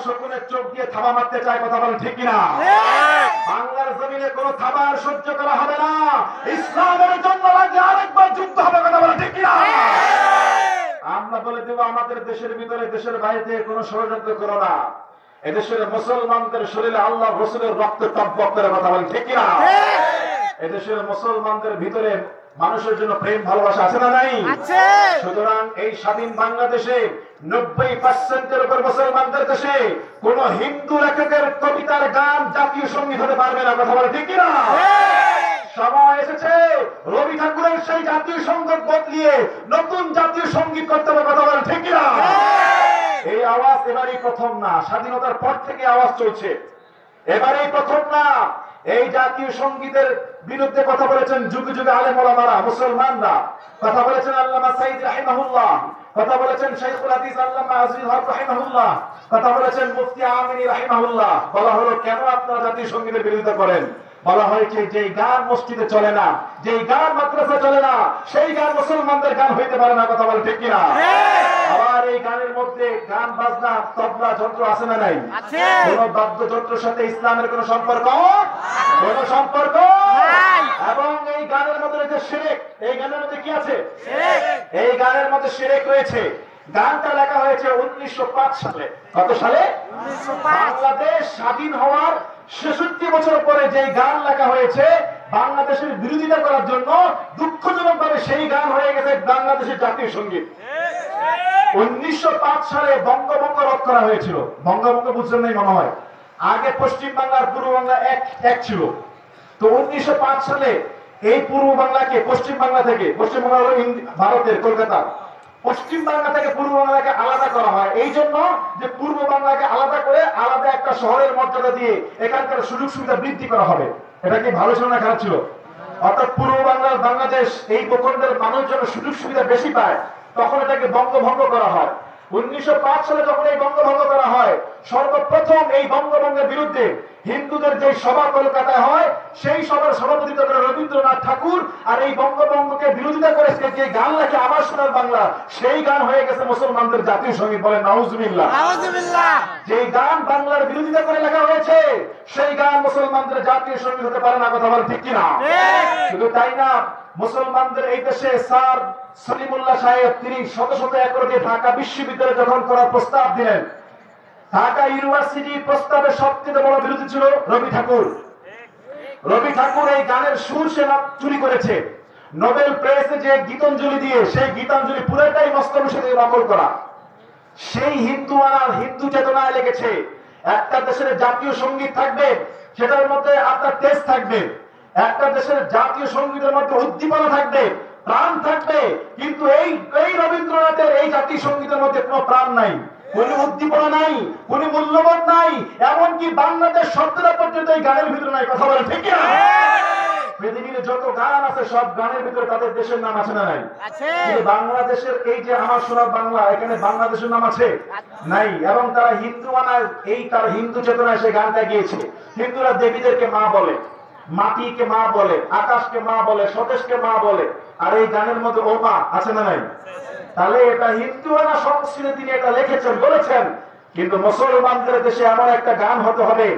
শকুনের চোখ দিয়ে থাবা মারতে চায়, কথা বলেন ঠিক কিনা? বাংলার জমিনে কোনো থাবার সহ্য করা হবে না। ইসলামের জন্য লাগলে আরেকবার যুদ্ধ হবে, কথা বলেন ঠিক কিনা? আমরা বলে দেব, আমাদের দেশের ভিতরে দেশের বাইরে কোনো ষড়যন্ত্র করো না। এদেশের মুসলমানদের শরীরে আল্লাহ রসুলের রক্ত টকবক করে, কথা বলেন ঠিক কিনা? এদেশের মুসলমানদের ভিতরে মানুষের জন্য প্রেম ভালোবাসা আছে না নাই? সুতরাং এই স্বাধীন বাংলাদেশে 90% উপর মুসলমানদের দেশে কোন হিন্দু লেখকের কবিতার গান জাতীয় সঙ্গীত হতে পারবে না, কথা বলে ঠিক কিনা? সময় এসেছে রবি ঠাকুরের সেই জাতীয় সঙ্গীত বদলিয়ে নতুন জাতীয় সঙ্গীত করতে হবে, কথা বলে ঠিক কিনা? এই আওয়াজ এবারই প্রথম না, স্বাধীনতার পর থেকে আওয়াজ চলছে, এবারেই প্রথম না। এই জাতীয় সঙ্গীতের বিরুদ্ধে কথা বলেছেন যুগে যুগে আলেম ওলামারা, মুসলমানরা কথা বলেছেন। আল্লামা সাঈদ রাহিমাহুল্লাহ কথা বলেছেন, শাইখুল হাদিস আল্লামা আজিজুল হক রাহিমাহুল্লাহ কথা বলেছেন, মুফতি আমিনী রাহিমাহুল্লাহ। বলা হলো কেন আপনারা জাতীয় সঙ্গীতের বিরোধিতা করেন? বলা হয়েছে যে গান মসজিদে চলে না, যে গান মাদ্রাসা চলে না, সেই গান মুসলমানদের গান হইতে পারে না, কথা বলে ঠিক কিনা? আবার এই গানের মধ্যে গান বাজনা তবলা যন্ত্র আছে না নাই? কোন বাদ্যযন্ত্রের সাথে ইসলামের কোন সম্পর্ক? কোন সম্পর্ক? এবং এই গানের মধ্যে রয়েছে শিরক। এই গানের মধ্যে কি আছে? এই গানের মধ্যে শিরক রয়েছে। গানটা লেখা হয়েছে 1905 সালে। কত সালে? বাংলাদেশ স্বাধীন হওয়ার 66 বছর পরে যে গান লেখা হয়েছে বাংলাদেশের বিরোধিতা করার জন্য, দুঃখজনক ভাবে সেই গান হয়ে গেছে বাংলাদেশের জাতীয় সঙ্গীত। 1905 সালে বঙ্গভঙ্গ রদ করা হয়েছিল। বঙ্গভঙ্গ বুঝছেন নাই মনে হয়? আগে পশ্চিম বাংলার পূর্ব বাংলা এক ছিল। তো 1905 সালে এই পূর্ব বাংলাকে পশ্চিম বাংলা থেকে, পশ্চিম বাংলা হলো ভারতের কলকাতা, পশ্চিম বাংলা থেকে পূর্ব বাংলাকে আলাদা করা হয়। এই জন্য যে পূর্ব বাংলাকে আলাদা করে আলাদা একটা শহরের মর্যাদা দিয়ে এখানকার সুযোগ সুবিধা বৃদ্ধি করা হবে। এটা কি ভালো ছিল না খারাপ ছিল? অর্থাৎ পূর্ব বাংলার বাংলাদেশ এই ভূখণ্ডের মানুষ যেন সুযোগ সুবিধা বেশি পায়, তখন এটাকে বঙ্গভঙ্গ করা হয়। 1905 সালে যখন এই বঙ্গভঙ্গ করা হয়, সর্বপ্রথম এই বঙ্গভঙ্গের বিরুদ্ধে হিন্দুদের যে সভা কলকাতায় হয়, সেই সভার সভাপতিত্ব করে রবীন্দ্রনাথ ঠাকুর। আর এই বঙ্গভঙ্গকে বিরোধিতা করে যে গান লেখে আমার সোনার বাংলা, সেই গান হয়ে গেছে মুসলমানদের জাতীয় সঙ্গীত। বলে নাউজুবিল্লাহ। যে গান বাংলার বিরোধিতা করে লেখা হয়েছে, সেই গান মুসলমানদের জাতীয় সঙ্গীত হতে পারে না, কথা বলে ঠিক কিনা? শুধু তাই না, মুসলমানদের এই দেশে স্যার সলিমুল্লাহ সাহেব, তিনি শত শত একর দিয়ে ঢাকা বিশ্ববিদ্যালয় যখন করার প্রস্তাব দিলেন, ঢাকা ইউনিভার্সিটির প্রস্তাবের সবচেয়ে বড় বিরোধী ছিল রবি ঠাকুর। রবি ঠাকুর এই গানের সুর সে চুরি করেছে। নোবেল প্রাইজে যে গীতাঞ্জলি দিয়ে, সেই গীতাঞ্জলি পুরোটাই মস্তবসে নকল করা। সেই হিন্দু চেতনায় লেগেছে একটা দেশের জাতীয় সঙ্গীত থাকবে, সেটার মধ্যে আপনার তেজ থাকবে। একটা দেশের জাতীয় সঙ্গীতের মধ্যে উদ্দীপনা থাকবে, প্রাণ থাকবে। কিন্তু এই রবীন্দ্রনাথের এই জাতীয় সঙ্গীতের মধ্যে কোনো প্রাণ নাই, কোন উদ্দীপনা নাই, কোন মূল্যবোধ নাই। এমনকি বাংলাদেশ শব্দটা পর্যন্ত এই গানের ভিতরে নাই, কথা বলে ঠিক না? পৃথিবীর যত গান আছে সব গানের ভিতরে তাদের দেশের নাম আছে না নাই? বাংলাদেশের এই যে আমার সোনার বাংলা, এখানে বাংলাদেশের নাম আছে নাই। এবং তারা হিন্দু বানায়, এই তার হিন্দু চেতনায় সে গানটা গিয়েছে। হিন্দুরা দেবীদেরকে মা বলে, মাটিকে মা বলে, আকাশকে মা বলে, স্বদেশকে মা বলে। আর এই গানের মধ্যে ও মা আছে না নাই? তাহলে এটা হিন্দু না সংস্কৃতি, তিনি এটা লিখেছেন, বলেছেন। কিন্তু মুসলমানদের দেশে এমন একটা গান হতে হবে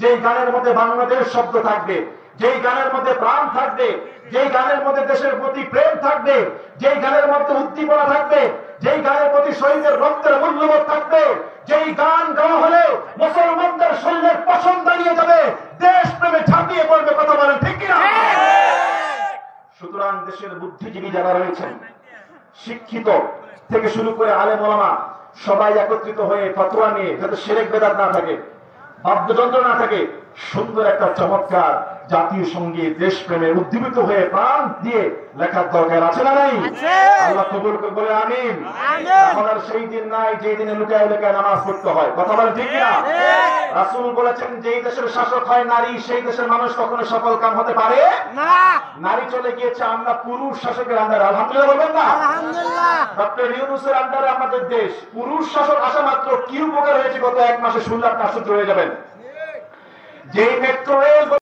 যে গানের মধ্যে বাংলাদেশ শব্দ থাকবে, যেই গানের মধ্যে প্রাণ থাকবে, যেই গানের মধ্যে দেশের প্রতি প্রেম থাকবে, যেই গানের মধ্যে উদ্দীপনা থাকবে, যেই গানের প্রতি শহীদের রক্তের মূল্যবোধ থাকবে। যেই গান গাওয়া হলে মুসলমানদের শরীরের পছন্দ দাঁড়িয়ে যাবে, দেশ প্রেমে ঝাঁপিয়ে পড়বে, কথা বলেন ঠিক কিনা? সুতরাং দেশের বুদ্ধিজীবী যারা রয়েছেন, শিক্ষিত থেকে শুরু করে আলেম ওলামা, সবাই একত্রিত হয়ে ফতোয়া নিয়ে, যাতে শিরক বেদাত না থাকে, বাদ্যযন্ত্র না থাকে, সুন্দর একটা চমৎকার জাতীয় সঙ্গীত দেশপ্রেমে উদ্দীপিত হয়ে প্রাণ দিয়ে লেখার দরকার আছে না নাই? আল্লাহ কবুল করে বলে আমিন। এখন আর সেই দিন নাই যে দিনে লুকায় লুকায় নামাজ পড়তে হয়, কথা বলেন ঠিক না? রাসূল বলেছেন যেই দেশের শাসক হয় নারী, সেই দেশের মানুষ কখনো সফল কাম হতে পারে না। নারী চলে গিয়েছে, আমরা পুরুষ শাসকের আন্ডারে, আলহামদুলিল্লাহ বলবেন না? আলহামদুলিল্লাহ। ডক্টর ইউনূসের আন্ডারে আমাদের দেশ, পুরুষ শাসক আসা মাত্র কি উপকার হয়েছে? গত এক মাসে শুনলে আপনি আশ্চর্য হয়ে যাবেন। যে মেট্রো রেল